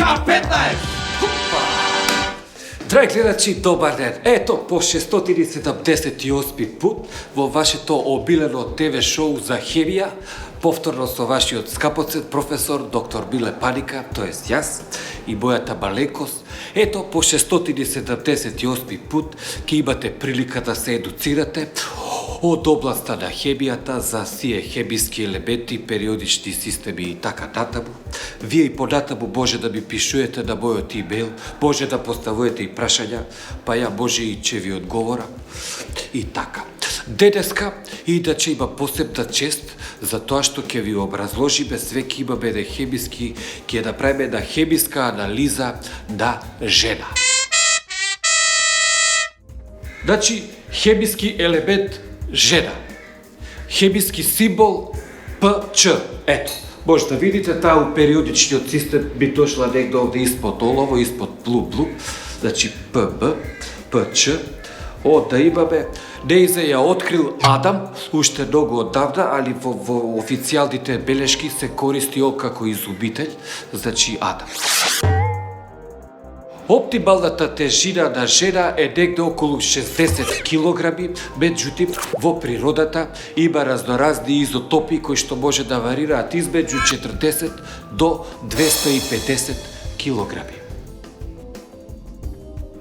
K15! Драги гледачи, добар ден! Ето, по 678 пут во вашето обилено ТВ шоу за хемија, повторно со вашиот скапоцет професор доктор Миле Паника, тоест јас, и Бојата Маленкост. Ето, по 678 пут ќе имате прилика да се едуцирате од областа на хемијата за сие хемиски елементи, периодични системи и така натаму. Вие и понатаму може да ми пишуете на мојот имейл, може да поставувате и прашања, па ја може и че ви одговорам. И така. Денеска, иначе има посебна чест за тоа што ќе ви образложиме, све ќе имаме на хемиски, ќе направиме на хемиска анализа на жена. Значи, хемиски елемент жена. Хемиски символ ПЧ. Ето, може да видите, таа у периодичниот систем би дошла негде овде испод олово, испод блу, значи ПБ, ПЧ. Да имаме, нејзе ја открил Адам, уште многу оддавна, али во официјалните белешки се користи ол како изумител, значи Адам. Оптималната тежина на жена е негде околу 60 килограми, меѓутоа во природата има разноразни изотопи кои што може да варираат измеѓу 40 до 250 килограми.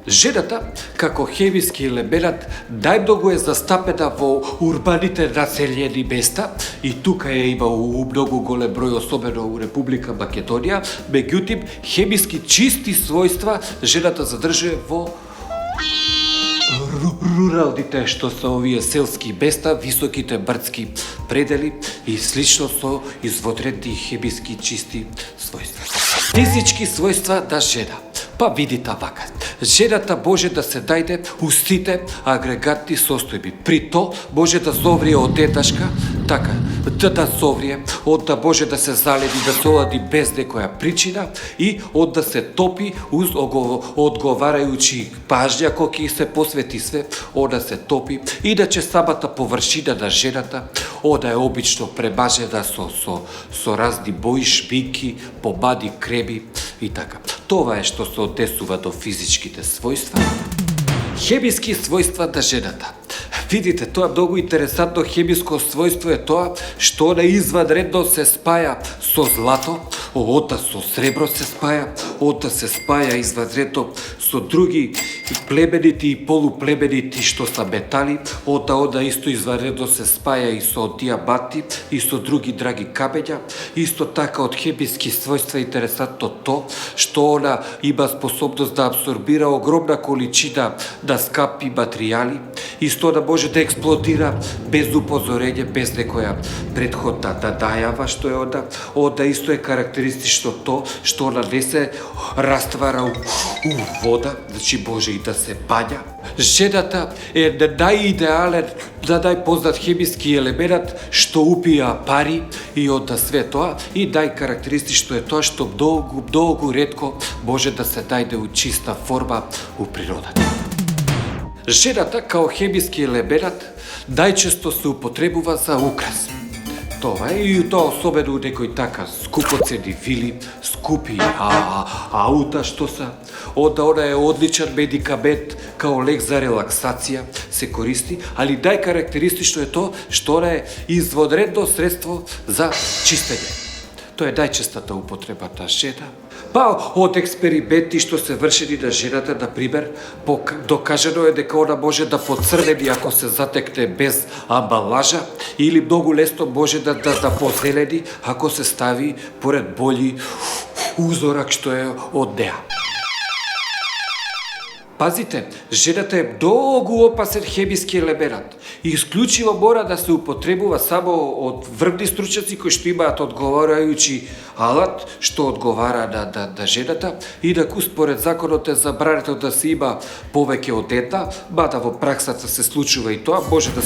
Жената, како хемиски елемент, најмногу е застапена во урбаните населени места и тука има у многу голем број, особено у Република Македонија, меѓутоа хемиски чисти својства жената задржува во руралните, што се овие селски места, високите брдски предели и слично со изводредни хемиски чисти својства. Физички својства на жена. Па видите вака. Жената може да се најде у сите агрегатни состојби. При то може да зоврие од еднашка, така, да зоврие, од да може да се заледи, да се олади без некоја причина и од да се топи уз одговарајучи пажња кој ќе се посвети све, од да се топи. Иначе самата површина на жената, ода е обично премажена со разни бои, шминки, помади, креми и така. Това е што се однесува до физичките својства. Хемиски својства на жената. Видите, тоа многу интересантно хемиско својство е тоа што она извадредно се спаја со злато, ода со сребро се спаја, ода се спаја извадредно со други племенити и полуплеменити што са метали, ода исто извадредно се спаја и со диаманти и со други драги камења. Исто така од хемиски својства интересантно тоа што она има способност да абсорбира огромна количина на скапи материјали, исто да може да експлодира без упозорење, без некоја предходна најава што е ода исто е карактеристично тоа што она не се раствара у вода, значи може и да се бања. Жената е најидеален, најпознат хемиски елемент што упија пари и ода све тоа, и најкарактеристично е тоа што многу ретко може да се најде у чиста форма у природата. Жената, као хемиски елемент, најчесто се употребува за украс. Това е и тоа особено у некои така скупоцени вили, скупи аута што са. Она е одличен медикамент као лек за релаксација, се користи, али најкарактеристично е тоа што она е изводредно средство за чистење. Тоа е најчестата употреба на жена. Па од експерименти што се вршени на жената, например, докажано е дека она може да поцрвени ако се затекне без амбалажа или многу лесно може да позелени ако се стави поред бољи узорак што е од неа. Пазите, жената е многу опасен хемиски елемент. Исклучиво мора да се употребува само од врвни стручњаци кои што имаат одговарајучи алат што одговара на жената, инаку според законот е забрането да се има повеќе од една, мада во праксата се случува и тоа, може да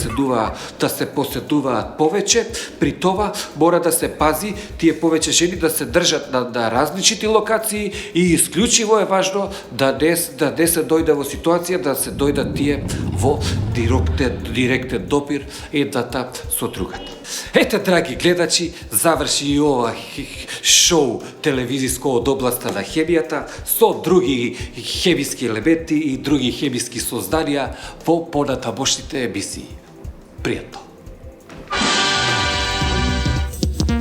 се поседуваат повеќе, при тоа мора да се пази тие повеќе жени да се држат на различити локации и исклучиво е важно да не се дојде дојде во ситуација да се дојдат тие во директен допир едната со другата. Ете, драги гледачи, заврши и ова шоу телевизиско од областа на хемијата со други хемиски елементи и други хемиски созданија во понатамошните емисии. Пријатно!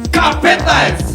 K15!